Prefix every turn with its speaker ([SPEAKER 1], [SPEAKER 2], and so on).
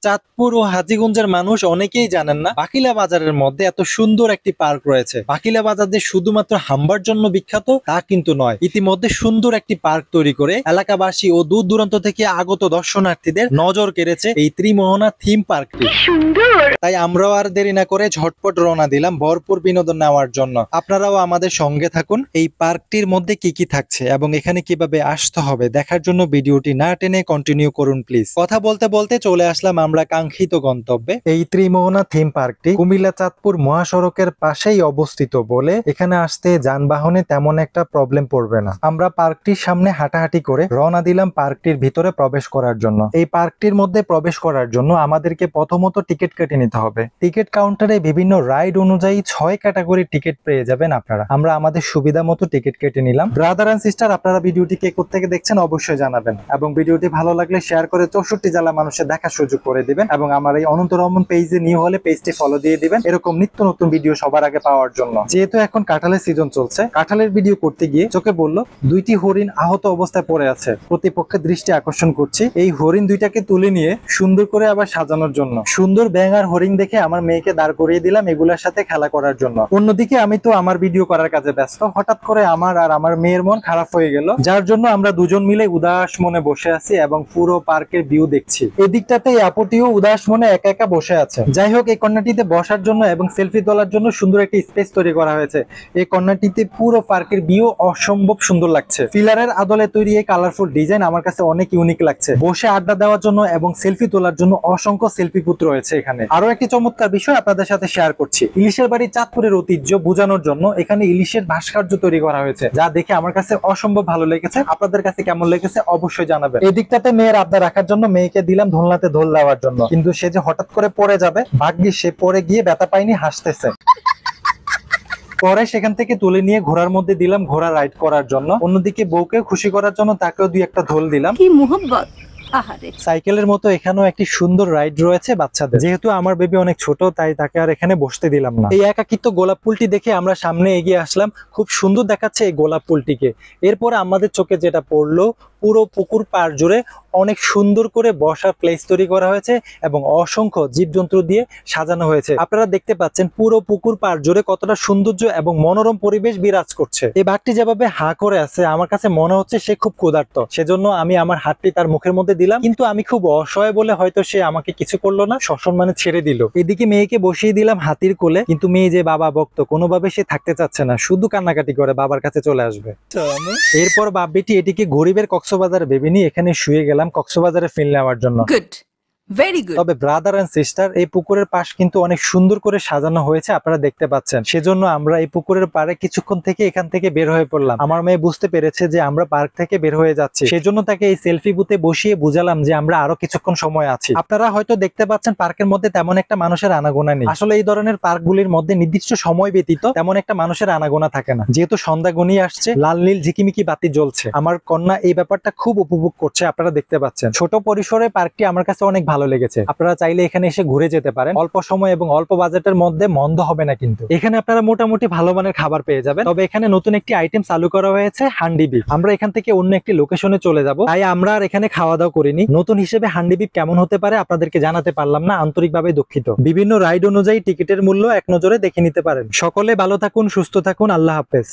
[SPEAKER 1] চাঁদপুর ও হাজীগঞ্জের মানুষ অনেকেই জানেন না বাকিলা বাজারের মধ্যে এত সুন্দর একটি পার্ক রয়েছে। বাকিলা বাজার যে শুধুমাত্র হাম্বার জন্য বিখ্যাত তা কিন্তু নয়, ইতিমধ্যে সুন্দর একটি পার্ক তৈরি করে এলাকাবাসী ও দূর দূরান্ত থেকে আগত দর্শনার্থীদের নজর কেড়েছে এই ত্রিমোহনা থিম পার্কটি। তাই আমরাও আর দেরি না করে ঝটপট রওনা দিলাম ভরপুর বিনোদন নেওয়ার জন্য। আপনারাও আমাদের সঙ্গে থাকুন। এই পার্কটির মধ্যে কি কি থাকছে এবং এখানে কিভাবে আসতে হবে দেখার জন্য ভিডিওটি না টেনে কন্টিনিউ করুন প্লিজ। কথা বলতে বলতে চলে আসলাম আমরা কাঙ্ক্ষিত গন্তব্যে। এই ত্রিমোহনা থিম পার্কটি কুমিল্লা চাঁদপুর মহাসড়কের পাশেই অবস্থিত বলে এখানে আসতে যানবাহনে তেমন একটা প্রবলেম পড়বে না। আমরা পার্কটির সামনে হাঁটাহাঁটি করে রওনা দিলাম পার্কটির ভিতরে প্রবেশ করার জন্য। এই পার্কটির মধ্যে প্রবেশ করার জন্য আমাদেরকে প্রথমত টিকিট কেটে নিতে হবে। টিকিট কাউন্টারে বিভিন্ন রাইড অনুযায়ী 6 ক্যাটাগরি টিকিট পেয়ে যাবেন আপনারা। আমরা আমাদের সুবিধা মতো টিকিট কেটে নিলাম। ব্রাদার এন্ড সিস্টার, আপনারা ভিডিওটি কে কোত্থেকে দেখছেন অবশ্যই জানাবেন এবং ভিডিওটি ভালো লাগলে শেয়ার করে 64 জেলা মানুষের দেখার সুযোগ করে দিবেন এবং আমার এই অনন্ত রহমান পেজে নিউ হলে পেজটি ফলো দিয়ে দিবেন এরকম নিত্য নতুন ভিডিও সবার আগে পাওয়ার জন্য। যেহেতু এখন কাঁঠালের সিজন চলছে, কাঁঠালের ভিডিও করতে গিয়ে চোখে বলল দুইটি হরিণ আহত অবস্থায় পড়ে আছে। প্রতিপক্ষের দৃষ্টি আকর্ষণ করছি এই হরিণ দুইটাকে তুলে নিয়ে সুন্দর করে আবার সাজানোর জন্য। সুন্দর ব্যাঙ আর হরিণ দেখে আমার মেয়েকে দাঁড় করিয়ে দিলাম এগুলোর সাথে খেলা করার জন্য। অন্যদিকে আমি তো আমার ভিডিও করার কাজে ব্যস্ত। হঠাৎ করে আমার আর আমার মেয়ের মন খারাপ হয়ে গেল, যার জন্য আমরা দুজন মিলে উদাস মনে বসে আছি এবং পুরো পার্কের ভিউ দেখছি। এদিকটাতে আপুটিও উদাস মনে একা একা বসে আছে। যাই হোক, এই কর্নারটিতে বসার জন্য এবং সেলফি তোলার জন্য সুন্দর একটি স্পেস তৈরি করা হয়েছে। এই কর্নারটিতে পুরো পার্কের ভিউ অসম্ভব সুন্দর লাগছে। পিলারের আদলে তৈরি এই কালারফুল ডিজাইন আমার কাছে অনেক ইউনিক লাগছে। বসে আড্ডা দেওয়ার জন্য এবং সেলফি তোলার জন্য অসংখ্য সেলফি বুথ রয়েছে এখানে। আরো একটি চমৎকার বিষয় আপনাদের সাথে শেয়ার করছি। ইলিশের বাড়ি চাঁদপুরের ঐতিহ্য বোঝানোর জন্য এখানে ইলিশের ভাস্কর্য তৈরি করা হয়েছে, যা দেখে আমার কাছে অসম্ভব ভালো লেগেছে। আপনাদের কাছে কেমন লেগেছে অবশ্যই জানাবেন। এদিকটাতে মেয়ের আবদার রাখার জন্য মেয়েকে দিলাম দোলনাতে দোল দেওয়ার জন্য, কিন্তু সে যে হঠাৎ করে পড়ে যাবে, ভাগ্যিস সে পড়ে গিয়ে ব্যথা পায়নি, হাসতেছে। পরে সেখান থেকে তুলে নিয়ে ঘোড়ার মধ্যে দিলাম ঘোড়া রাইড করার জন্য। অন্যদিকে বউকে খুশি করার জন্য তাকেও দুই একটা দোল দিলাম। কি মুহাব্বত। সাইকেলের মতো এখানেও একটি সুন্দর রাইড রয়েছে বাচ্চাদের। যেহেতু আমার বেবি অনেক ছোট তাই তাকে আর এখানে বসতে দিলাম না। এই একাকিত্ব গোলাপ ফুলটি দেখে আমরা সামনে এগিয়ে আসলাম। খুব সুন্দর দেখাচ্ছে এই গোলাপ ফুলটিকে। এরপরে আমাদের চোখে যেটা পড়লো, পুরো পুকুর পাড় জুড়ে অনেক সুন্দর করে বসার প্লেস তৈরি করা হয়েছে এবং অসংখ্য জীবজন্তু দিয়ে সাজানো হয়েছে। আপনারা দেখতে পাচ্ছেন পুরো পুকুর পাড় জুড়ে কতটা সৌন্দর্য এবং মনোরম পরিবেশ বিরাজ করছে। এই বাঘটি যেভাবে হা করে আছে আমার কাছে মনে হচ্ছে সে খুব ক্ষুধার্ত। সেজন্য আমি আমার হাতটি তার মুখের মধ্যে দিলাম, কিন্তু আমি খুব অসহায় বলে হয়তো সে আমাকে কিছু করলো না, সসম্মানে ছেড়ে দিল। এদিকে মেয়েকে বসিয়ে দিলাম হাতির কোলে, কিন্তু মেয়ে যে বাবা ভক্ত, কোনোভাবে সে থাকতে চাচ্ছে না, শুধু কান্নাকাটি করে বাবার কাছে চলে আসবে। এরপর বাপ বেটি এটিকে গরিবের কক্সবাজারে ভেবে নিয়ে এখানে শুয়ে গেলাম কক্সবাজারে ফিল নেওয়ার জন্য। তবে ব্রাদার এন্ড সিস্টার, এই পুকুরের পাশ কিন্তু অনেক সুন্দর করে সাজানো হয়েছে, আপনারা দেখতে পাচ্ছেন। সেজন্য আমরা এই পুকুরের পাড়ে কিছুক্ষণ থেকে এখান থেকে বের হয়ে পড়লাম। আমার মেয়ে বুঝতে পেরেছে যে আমরা পার্ক থেকে বের হয়ে যাচ্ছি, সেজন্য তাকে এই সেলফি বুথে বসিয়ে বুঝালাম যে আমরা আরো কিছুক্ষণ সময় আছি। আপনারা হয়তো দেখতে পাচ্ছেন পার্কের মধ্যে তেমন একটা মানুষের আনাগোনা নেই। আসলে এই ধরনের পার্কগুলির মধ্যে নির্দিষ্ট সময় ব্যতীত তেমন একটা মানুষের আনাগোনা থাকে না। যেহেতু সন্ধ্যা ঘনিয়ে আসছে, লাল নীল ঝিকিমিকি বাতি জ্বলছে। আমার কন্যা এই ব্যাপারটা খুব উপভোগ করছে, আপনারা দেখতে পাচ্ছেন। ছোট পরিসরে পার্কটি আমার কাছে অনেক ভালো লেগেছে। আপনারা চাইলে এখানে এসে ঘুরে যেতে পারেন। অল্প সময় এবং অল্প বাজেটের মধ্যে মন্দ হবে না কিন্তু। এখানে আপনারা মোটামুটি ভালো মানের খাবার পেয়ে যাবেন। তবে এখানে নতুন একটি আইটেম চালু করা হয়েছে, হান্ডি বিফ। আমরা এখান থেকে অন্য একটি লোকেশনে চলে যাব, তাই আমরা আর এখানে খাওয়া দাওয়া করিনি। নতুন হিসেবে হান্ডি বিফ কেমন হতে পারে আপনাদেরকে জানাতে পারলাম না, আন্তরিকভাবে দুঃখিত। বিভিন্ন রাইড অনুযায়ী টিকিটের মূল্য এক নজরে দেখে নিতে পারেন। সকলে ভালো থাকুন, সুস্থ থাকুন, আল্লাহ হাফেজ।